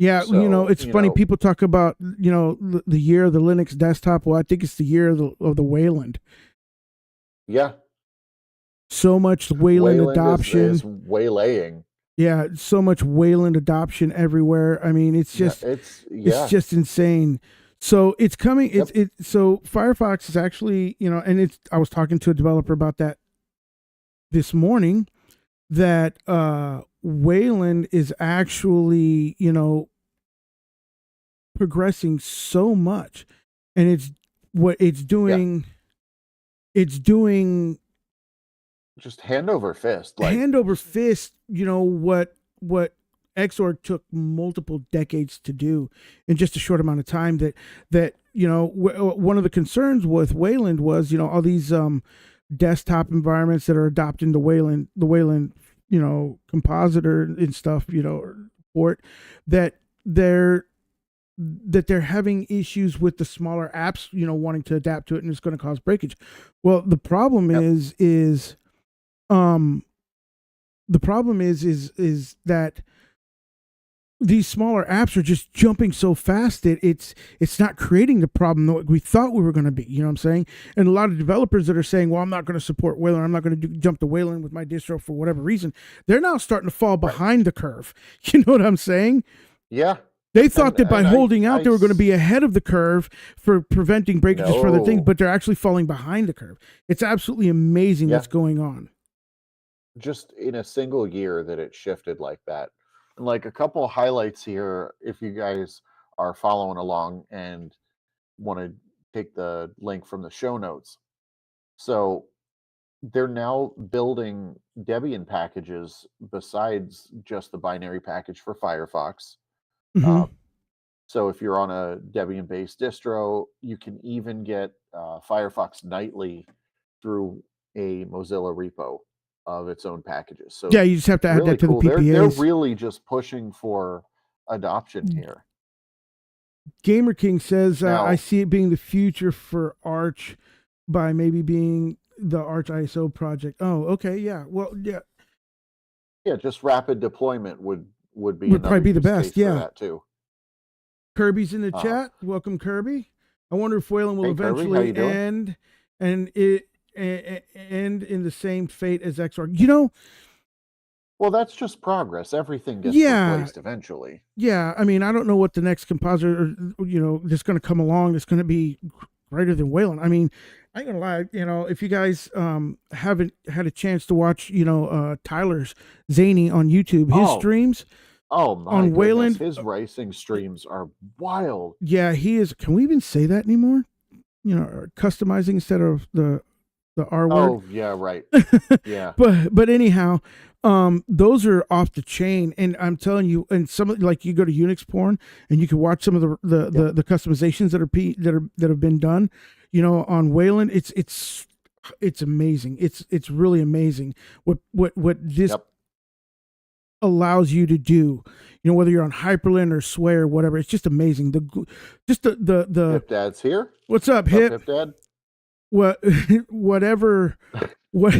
Yeah, so, it's funny. People talk about, the year of the Linux desktop. Well, I think it's the year of the Wayland. Yeah. So much Wayland adoption. Is waylaying. Yeah, so much Wayland adoption everywhere. I mean, it's just it's just insane. So it's coming. So FireFox is actually, and I was talking to a developer about that this morning, that Wayland is actually, progressing so much, and it's doing just hand over fist, what Xorg took multiple decades to do in just a short amount of time. That one of the concerns with Wayland was, all these desktop environments that are adopting the Wayland compositor and stuff, port, that they're having issues with the smaller apps, wanting to adapt to it, and it's going to cause breakage. Well, the problem is that these smaller apps are just jumping so fast that it's not creating the problem that we thought we were going to be. You know what I'm saying? And a lot of developers that are saying, well, I'm not going to support Wayland, I'm not going to jump to Wayland with my distro for whatever reason, they're now starting to fall behind the curve. You know what I'm saying? Yeah. They thought that by holding out, they were going to be ahead of the curve for preventing breakages for other things, but they're actually falling behind the curve. It's absolutely amazing what's going on. Just in a single year that it shifted like that. And like a couple of highlights here, if you guys are following along and want to take the link from the show notes. So they're now building Debian packages besides just the binary package for FireFox. Mm-hmm. So if you're on a Debian-based distro, you can even get FireFox nightly through a Mozilla repo of its own packages. So yeah, you just have to add that to the PPAs. They're really just pushing for adoption here. Gamer King says, I see it being the future for Arch by maybe being the Arch ISO project. Oh, okay, yeah. Well, yeah. Yeah, just rapid deployment would probably be the best. Yeah, that too. Kirby's in the chat. Welcome, Kirby. I wonder if Wayland will Hey, Kirby, how eventually you doing? end in the same fate as XORG. You know, Well, that's just progress. Everything gets yeah, replaced eventually. yeah. I mean, I don't know what the next compositor, that's going to come along that's going to be greater than Wayland. I mean, I ain't gonna lie. If you guys haven't had a chance to watch, Tyler's Zany on YouTube, his Oh, streams oh my on goodness. Wayland, His racing streams are wild. yeah, he is. Can we even say that anymore? Customizing instead of the R word. Oh, yeah, right. Yeah. But anyhow, those are off the chain, and I'm telling you, and some like you go to Unix porn, and you can watch some of the customizations that have been done, on Wayland. It's amazing. It's really amazing what this Yep. allows you to do. Whether you're on Hyperlink or Sway or whatever, it's just amazing. The Hip Dad's here. What's up, What's Hip? up, Hip Dad? Whatever. What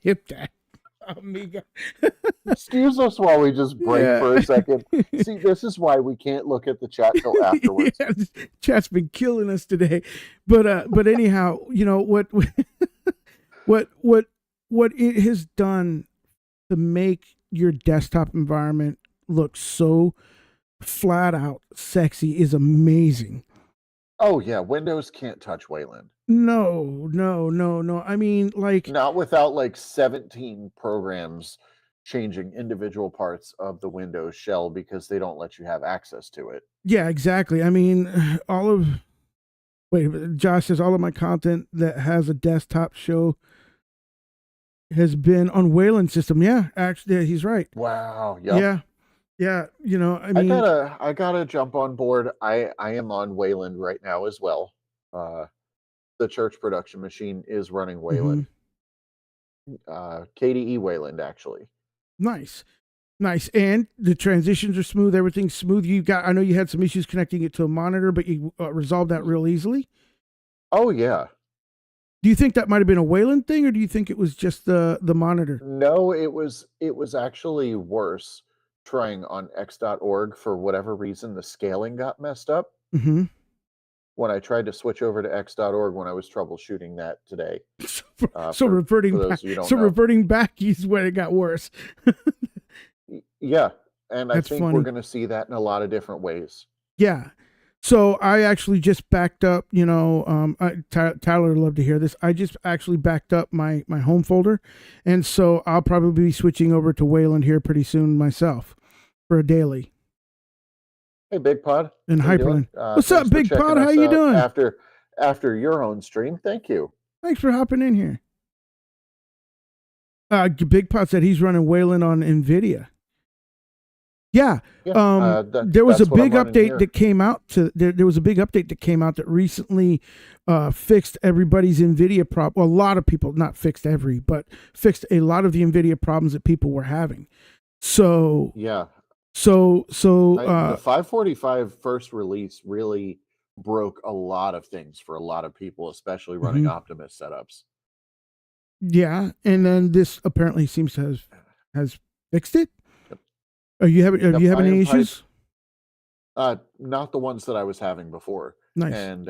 Hip Dad? Amiga. Excuse us while we just break Yeah. for a second. See, this is why we can't look at the chat till afterwards. Yeah, chat's been killing us today, but anyhow, what it has done to make your desktop environment look so flat out sexy is amazing. Oh yeah, Windows can't touch Wayland. No. I mean, like, Not without like 17 programs changing individual parts of the Windows shell because they don't let you have access to it. yeah, exactly. I mean, Josh says all of my content that has a desktop show has been on Wayland system. Yeah, actually, yeah, he's right. Wow. Yep. Yeah. I mean, I gotta jump on board. I am on Wayland right now as well. The church production machine is running Wayland. KDE Wayland, actually. Nice. And the transitions are smooth. Everything's smooth. I know you had some issues connecting it to a monitor, but you resolved that real easily. Oh yeah. Do you think that might have been a Wayland thing, or do you think it was just the monitor? No, it was actually worse trying on x.org. For whatever reason, the scaling got messed up. Mm-hmm. When I tried to switch over to x.org when I was troubleshooting that today. Reverting back is when it got worse. Yeah, and That's I think funny. we're going to see that in a lot of different ways. Yeah. So I actually just backed up, Tyler would love to hear this. I just actually backed up my home folder. And so I'll probably be switching over to Wayland here pretty soon myself for a daily. Hey, Big Pod. And Hyperlink. What's up, Big Pod? How you doing? After your own stream. Thank you. Thanks for hopping in here. Big Pod said he's running Wayland on NVIDIA. Yeah. There was a big update that came out there was a big update that came out that recently fixed everybody's NVIDIA problem. Well, a lot of people, not fixed every, but fixed a lot of the NVIDIA problems that people were having. So yeah. So the 545 first release really broke a lot of things for a lot of people, especially running Optimus setups. Yeah, and then this apparently seems to has fixed it. Yep. Are you having any issues? Not the ones that I was having before. Nice. And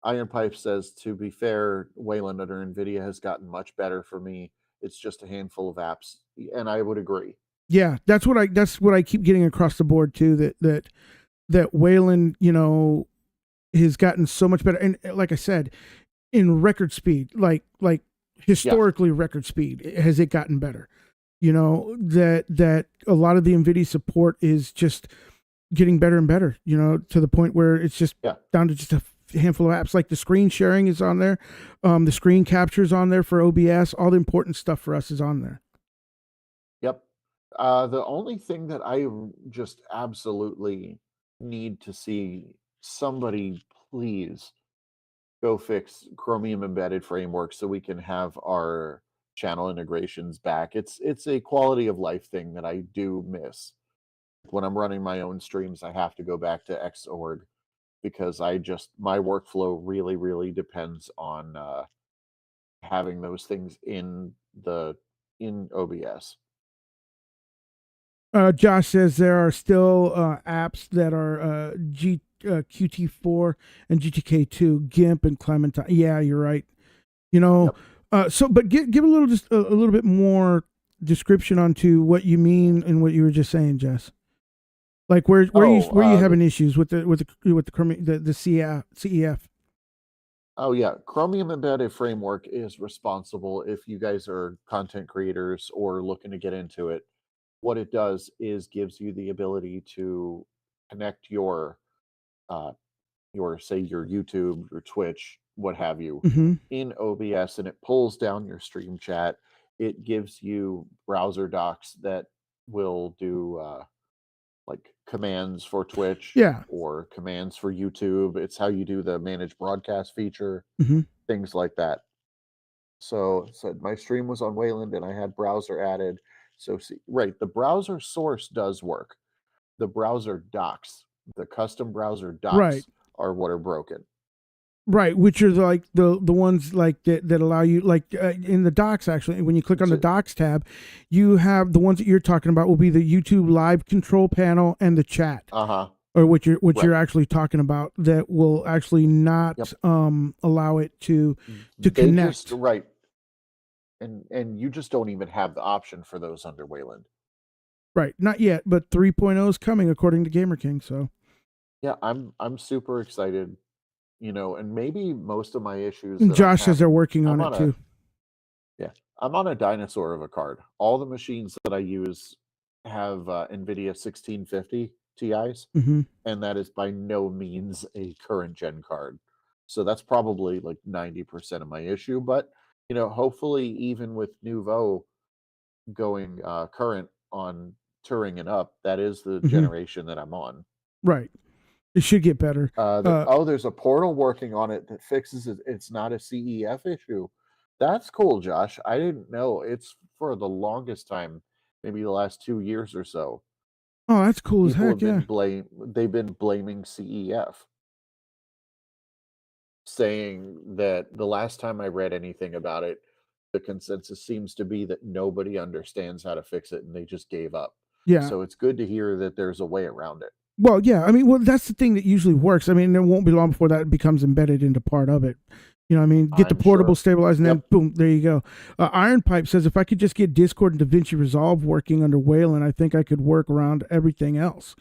Iron Pipe says, to be fair, Wayland under NVIDIA has gotten much better for me. It's just a handful of apps, and I would agree. Yeah, that's what I keep getting across the board too. That Wayland, has gotten so much better, and like I said, in record speed, like historically record speed, has it gotten better? That a lot of the NVIDIA support is just getting better and better. To the point where it's just down to just a handful of apps. Like the screen sharing is on there, the screen capture is on there for OBS. All the important stuff for us is on there. Yep. The only thing that I just absolutely need to see somebody please go fix Chromium embedded framework so we can have our channel integrations back. It's a quality of life thing that I do miss. When I'm running my own streams, I have to go back to Xorg because my workflow really, really depends on having those things in OBS. Josh says there are still apps that are Qt4 and GTK2, GIMP and Clementine. Yeah, you're right. You know, but give a little just a little bit more description onto what you mean and what you were just saying, Jess. Like where you having issues with the CEF? Oh yeah, Chromium Embedded Framework is responsible if you guys are content creators or looking to get into it. What it does is gives you the ability to connect your say your YouTube, your Twitch, what have you, Mm-hmm. in OBS, and it pulls down your stream chat. It gives you browser docs that will do like commands for Twitch Yeah. or commands for YouTube. It's how you do the manage broadcast feature, Mm-hmm. things like that. So my stream was on Wayland and I had browser added. So see, right, the browser source does work. The browser docs, the custom browser docs Right. are what are broken. Right, which are like the ones like that allow you, like in the docs, actually when you click on the docs tab, you have the ones that you're talking about will be the YouTube live control panel and the chat. Or what you're actually talking about, that will actually not allow it to connect. Right. And you just don't even have the option for those under Wayland. Right, not yet, but 3.0 is coming according to Gamer King. So yeah, I'm super excited. You know, and maybe most of my issues. And Josh says they're working on it too. Yeah, I'm on a dinosaur of a card. All the machines that I use have NVIDIA 1650 Ti's, and that is by no means a current gen card. So that's probably like 90% of my issue. But you know, hopefully, even with Nouveau going current on Turing and up, that is the generation that I'm on. Right. It should get better. There's a portal working on it that fixes it. It's not a CEF issue. That's cool, Josh. I didn't know. It's for the longest time, maybe the last 2 years or so. Oh, that's cool as heck, yeah. They've been blaming CEF, saying that the last time I read anything about it, the consensus seems to be that nobody understands how to fix it and they just gave up. Yeah. So it's good to hear that there's a way around it. Well, yeah. I mean, that's the thing that usually works. I mean, it won't be long before that becomes embedded into part of it. You know what I mean? Get the portable stabilized, and then boom, there you go. Iron Pipe says, if I could just get Discord and DaVinci Resolve working under Wayland, I think I could work around everything else.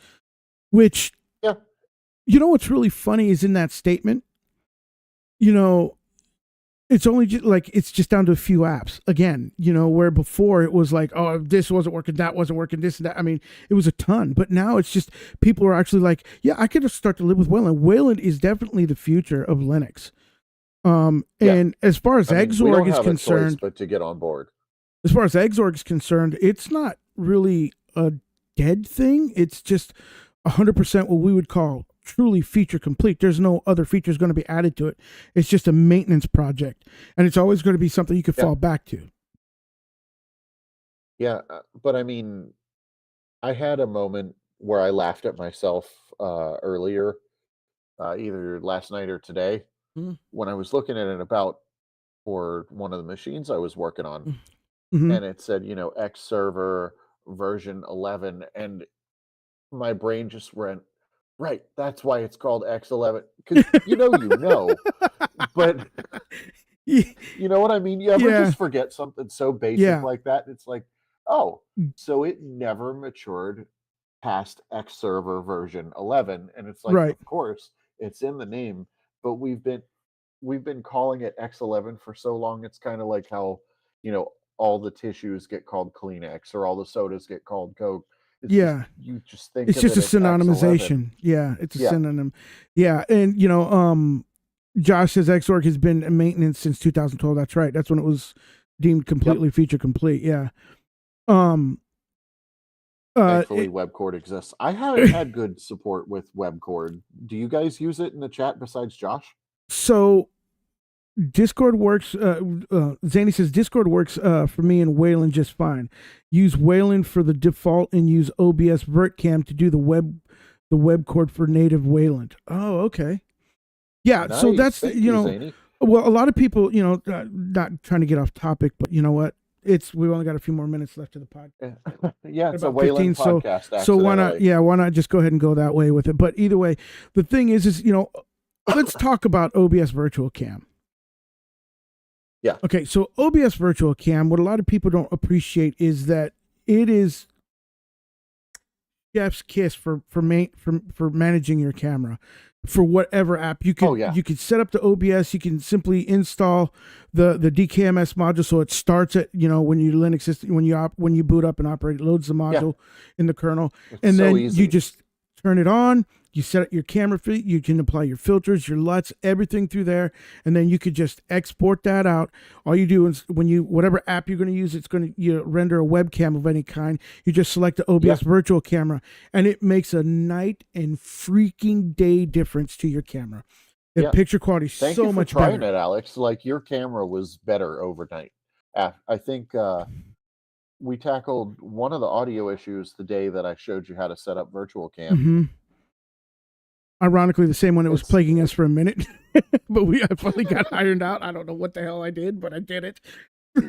Which, you know what's really funny is in that statement, you know, it's only just like, it's just down to a few apps again, you know, where before it was like, oh, this wasn't working, that wasn't working, this and that. I mean, it was a ton, but now it's just people are actually like, yeah, I could start to live with Wayland. Wayland is definitely the future of Linux. And as far as Xorg is concerned, but to get on board, as far as Xorg is concerned, it's not really a dead thing. It's just 100% what we would call truly feature complete. There's no other features going to be added to it. It's just a maintenance project, and it's always going to be something you can fall back to. Yeah, but I mean, I had a moment where I laughed at myself earlier, either last night or today, when I was looking at an about for one of the machines I was working on, and it said, you know, X server version 11, and my brain just went, right, that's why it's called X11, because but you know what I mean? You ever just forget something so basic like that? It's like, oh, so it never matured past X server version 11, and it's like, of course, it's in the name, but we've been calling it X11 for so long. It's kind of like how, you know, all the tissues get called Kleenex or all the sodas get called Coke. It's just, you just think it's just a synonymization. X11. Yeah, it's a synonym. Yeah, and you know, Josh says Xorg has been in maintenance since 2012. That's right. That's when it was deemed completely feature complete. Yeah. Thankfully, WebCord exists. I haven't had good support with WebCord. Do you guys use it in the chat besides Josh? So Discord works. Zany says Discord works for me in Wayland just fine. Use Wayland for the default and use OBS VertCam to do the WebCord for native Wayland. Oh, okay. Yeah. Nice. So that's Zany. Well, a lot of people, you know, not trying to get off topic, but you know what? we've only got a few more minutes left of the podcast. Yeah, it's a About 15, Wayland podcast. so why not? accidentally. Yeah, why not just go ahead and go that way with it? But either way, the thing is let's talk about OBS Virtual Cam. Yeah. Okay, so OBS Virtual Cam, what a lot of people don't appreciate is that it is chef's kiss for managing your camera for whatever app you can. You can set up the OBS. You can simply install the DKMS module, so it starts at when you Linux system when you boot up and operate, it loads the module in the kernel, and then you just turn it on. You set up your camera feed, you can apply your filters, your LUTs, everything through there, and then you could just export that out. All you do is whatever app you're going to use, it's going to render a webcam of any kind. You just select the OBS virtual camera, and it makes a night and freaking day difference to your camera. The picture quality is so much better. Thank you for trying it, Alex. Like, your camera was better overnight. I think we tackled one of the audio issues the day that I showed you how to set up virtual cam. Mm-hmm. Ironically, the same one that was plaguing us for a minute, but I finally got ironed out. I don't know what the hell I did, but I did it.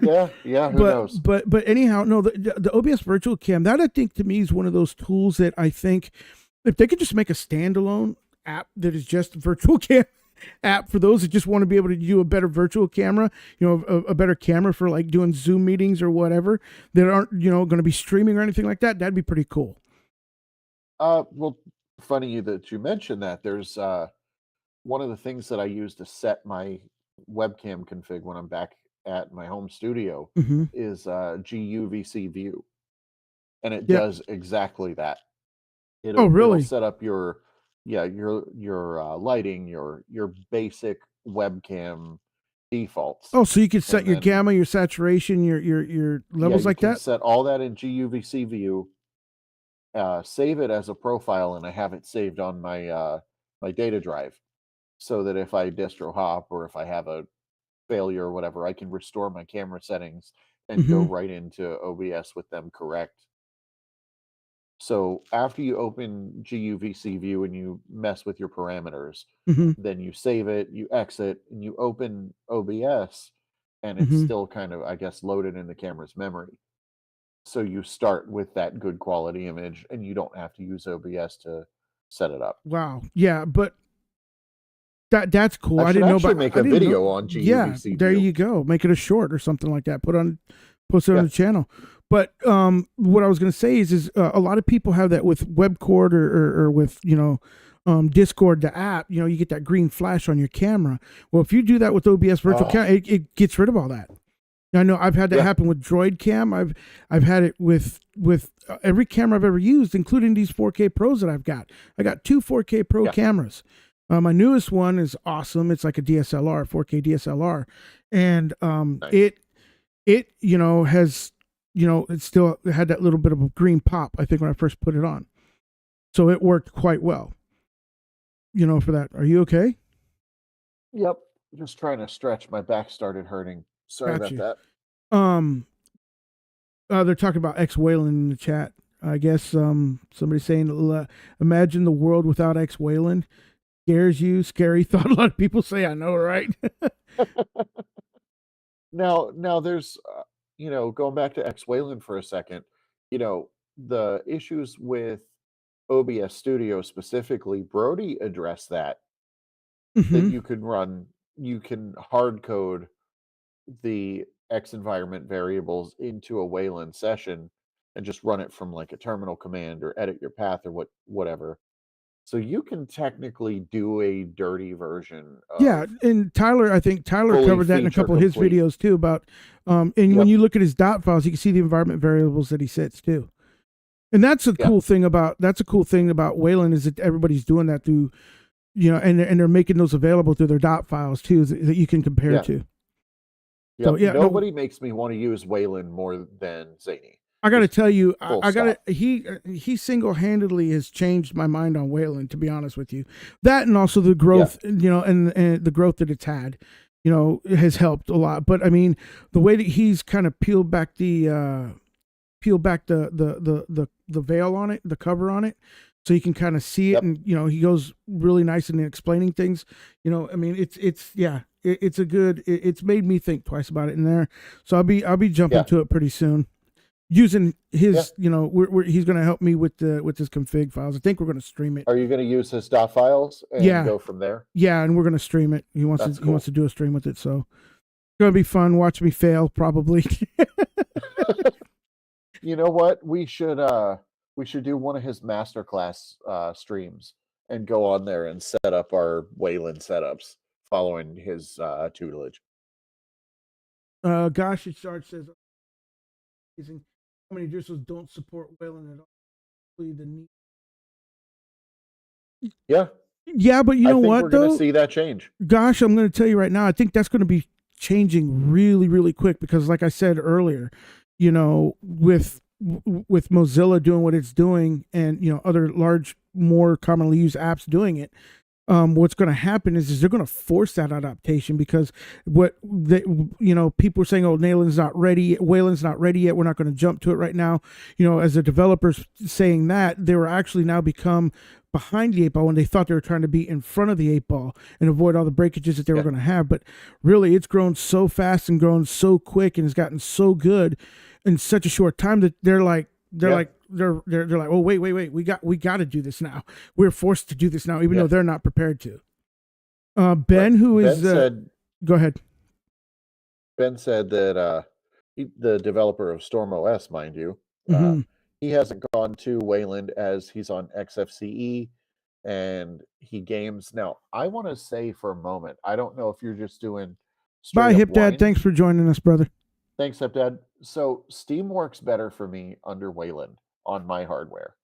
Yeah. Who knows? But anyhow, no, the OBS Virtual Cam, that I think to me is one of those tools that I think if they could just make a standalone app that is just virtual cam app for those that just want to be able to do a better virtual camera, a better camera for like doing Zoom meetings or whatever that aren't going to be streaming or anything like that, that'd be pretty cool. Well, funny that you mentioned that. There's one of the things that I use to set my webcam config when I'm back at my home studio is GUVC View, and it does exactly that. It'll set up your lighting, your basic webcam defaults. Oh, so you can set your gamma, your saturation, your levels like that? Set all that in GUVC View. Save it as a profile, and I have it saved on my my data drive, so that if I distro hop or if I have a failure or whatever, I can restore my camera settings and go right into OBS with them correct. So after you open GUVC View and you mess with your parameters, then you save it, you exit, and you open OBS, and it's still kind of, I guess, loaded in the camera's memory. So you start with that good quality image, and you don't have to use OBS to set it up. Wow. Yeah, but that's cool. I didn't know about make a video on GUVC. Yeah, there you go. Make it a short or something like that. Post it on the channel. But what I was going to say is a lot of people have that with WebCord or with Discord, the app. You get that green flash on your camera. Well, if you do that with OBS Virtual Cam, it gets rid of all that. I know I've had that happen with Droid Cam. I've had it with every camera I've ever used, including these 4K Pros that I've got. I got 2 4K Pro cameras. My newest one is awesome. It's like a DSLR, 4K DSLR, and nice. it has it still had that little bit of a green pop, I think, when I first put it on. So it worked quite well. For that. Are you okay? Yep. Just trying to stretch. My back started hurting. Sorry about that. They're talking about X Wayland in the chat. I guess somebody's saying, imagine the world without X Wayland. Scares you? Scary thought. A lot of people say, I know, right? Now there's, going back to X Wayland for a second, the issues with OBS Studio specifically, Brody addressed that you can hard code the X environment variables into a Wayland session and just run it from like a terminal command or edit your path or whatever. So you can technically do a dirty version of and I think Tyler covered that in a couple of his videos too about and when you look at his dot files, you can see the environment variables that he sets too. And that's a cool thing about Wayland is that everybody's doing that through and they're making those available through their dot files too that you can compare to. Yep. So, nobody makes me want to use Wayland more than Zany. I got to tell you, he single-handedly has changed my mind on Wayland, to be honest with you. That and also the growth, and the growth that it's had, has helped a lot. But I mean, the way that he's kind of peeled back the veil on it, the cover on it, so you can kind of see it. Yep. And he goes really nice in explaining things. I mean, it's a good. It's made me think twice about it in there. So I'll be jumping to it pretty soon, using his. He's going to help me with his config files. I think we're going to stream it. Are you going to use his dot files and go from there? Yeah, and we're going to stream it. He wants to do a stream with it, so it's going to be fun. Watch me fail, probably. You know what? We should do one of his masterclass streams and go on there and set up our Wayland setups following his tutelage. Gosh, it starts says how many distros don't support Wayland at all. Yeah, but you know what? We're going to see that change. Gosh, I'm going to tell you right now. I think that's going to be changing really, really quick because, like I said earlier, with Mozilla doing what it's doing, and other large, more commonly used apps doing it, what's going to happen is they're going to force that adaptation because people are saying, oh, Wayland's not ready yet. We're not going to jump to it right now. As the developers saying that, they were actually now become behind the 8-ball when they thought they were trying to be in front of the 8-ball and avoid all the breakages that they were going to have. But really, it's grown so fast and grown so quick and has gotten so good in such a short time that they're like, oh, wait, we got to do this now. We're forced to do this now, even though they're not prepared to. Ben said, go ahead. Ben said that the developer of StormOS, mind you, he hasn't gone to Wayland as he's on XFCE and he games. Now, I want to say for a moment, I don't know if you're just doing Bye, Hip Dad. Thanks for joining us, brother. Thanks, Hip Dad. So Steam works better for me under Wayland on my hardware.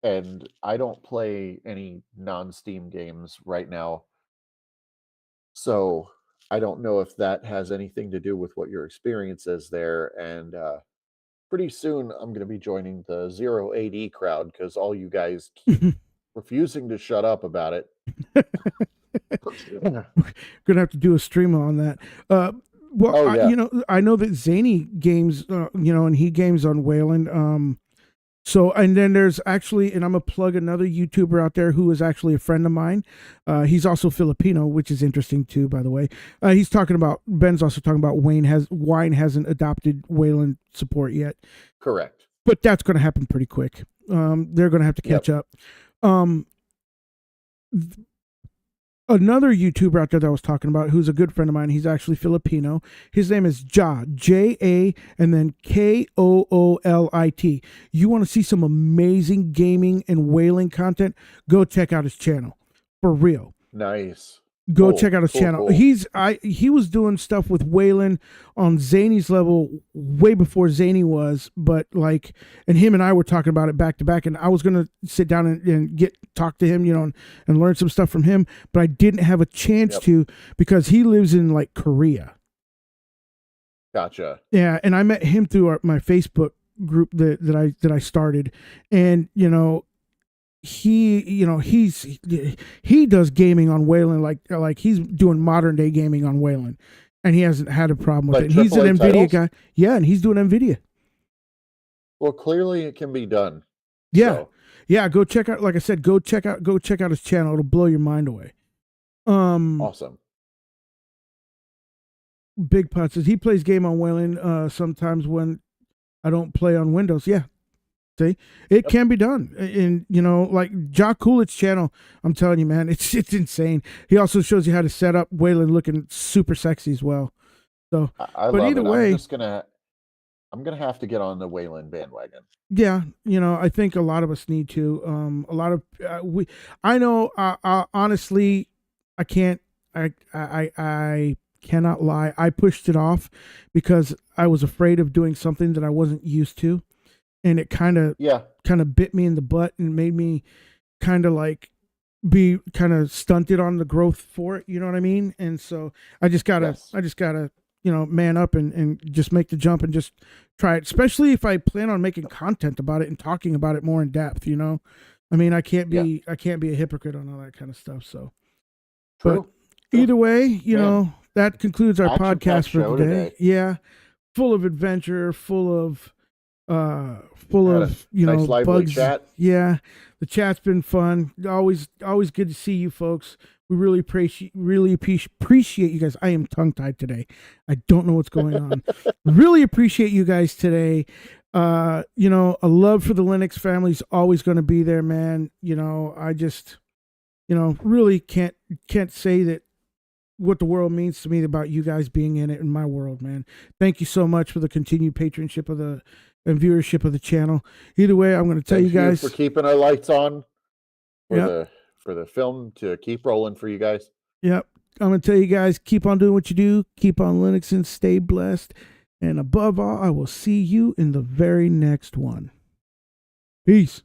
And I don't play any non-Steam games right now. So I don't know if that has anything to do with what your experience is there. And pretty soon I'm going to be joining the Zero AD crowd because all you guys keep refusing to shut up about it. Gonna have to do a stream on that. I know that Zany games, and he games on Wayland. So, and then there's actually, and I'm gonna plug another YouTuber out there who is actually a friend of mine. He's also Filipino, which is interesting too, by the way. Ben's also talking about Wine hasn't adopted Wayland support yet. Correct. But that's going to happen pretty quick. They're going to have to catch up. Another YouTuber out there that I was talking about, who's a good friend of mine, he's actually Filipino. His name is J-A, and then Koolit. You want to see some amazing gaming and whaling content? Go check out his channel. For real. Nice. Go check out his channel. Cool. He was doing stuff with Wayland on Zany's level way before Zany was, but and him and I were talking about it back to back, and I was gonna sit down and talk to him, and learn some stuff from him, but I didn't have a chance to because he lives in Korea. Gotcha. Yeah, and I met him through my Facebook group that I started, and he does gaming on Wayland like he's doing modern day gaming on Wayland, and he hasn't had a problem with it. He's an NVIDIA guy. Yeah, and he's doing NVIDIA. Well, clearly it can be done. Yeah. So. Yeah, go check out, like I said, go check out his channel. It'll blow your mind away. Awesome. Big Pot says he plays game on Wayland sometimes when I don't play on Windows. Yeah. See, it can be done, and Jock Coolidge's channel. I'm telling you, man, it's insane. He also shows you how to set up Wayland looking super sexy as well. So, but either way, I'm gonna have to get on the Wayland bandwagon. Yeah, I think a lot of us need to. A lot of I know. Honestly, I can't. I cannot lie. I pushed it off because I was afraid of doing something that I wasn't used to. And it kind of bit me in the butt and made me kind of be kind of stunted on the growth for it. You know what I mean? And so I just gotta man up and just make the jump and just try it. Especially if I plan on making content about it and talking about it more in depth. I mean, I can't be a hypocrite on all that kind of stuff. So, True. But either way, that concludes our podcast for today. Yeah, full of adventure, full of full Had a of, you nice know, lively bugs. chat. Yeah. The chat's been fun. Always good to see you folks. We really appreciate you guys. I am tongue tied today. I don't know what's going on. Really appreciate you guys today. You know, a love for the Linux family is always going to be there, man. You know, I just, you know, really can't say that what the world means to me about you guys being in it in my world, man. Thank you so much for the continued patronship of the and viewership of the channel. Either way, I'm going to tell you guys for keeping our lights on Yep. for the film to keep rolling for you guys. Yep. I'm going to tell you guys, keep on doing what you do. Keep on Linux and stay blessed. And above all, I will see you in the very next one. Peace.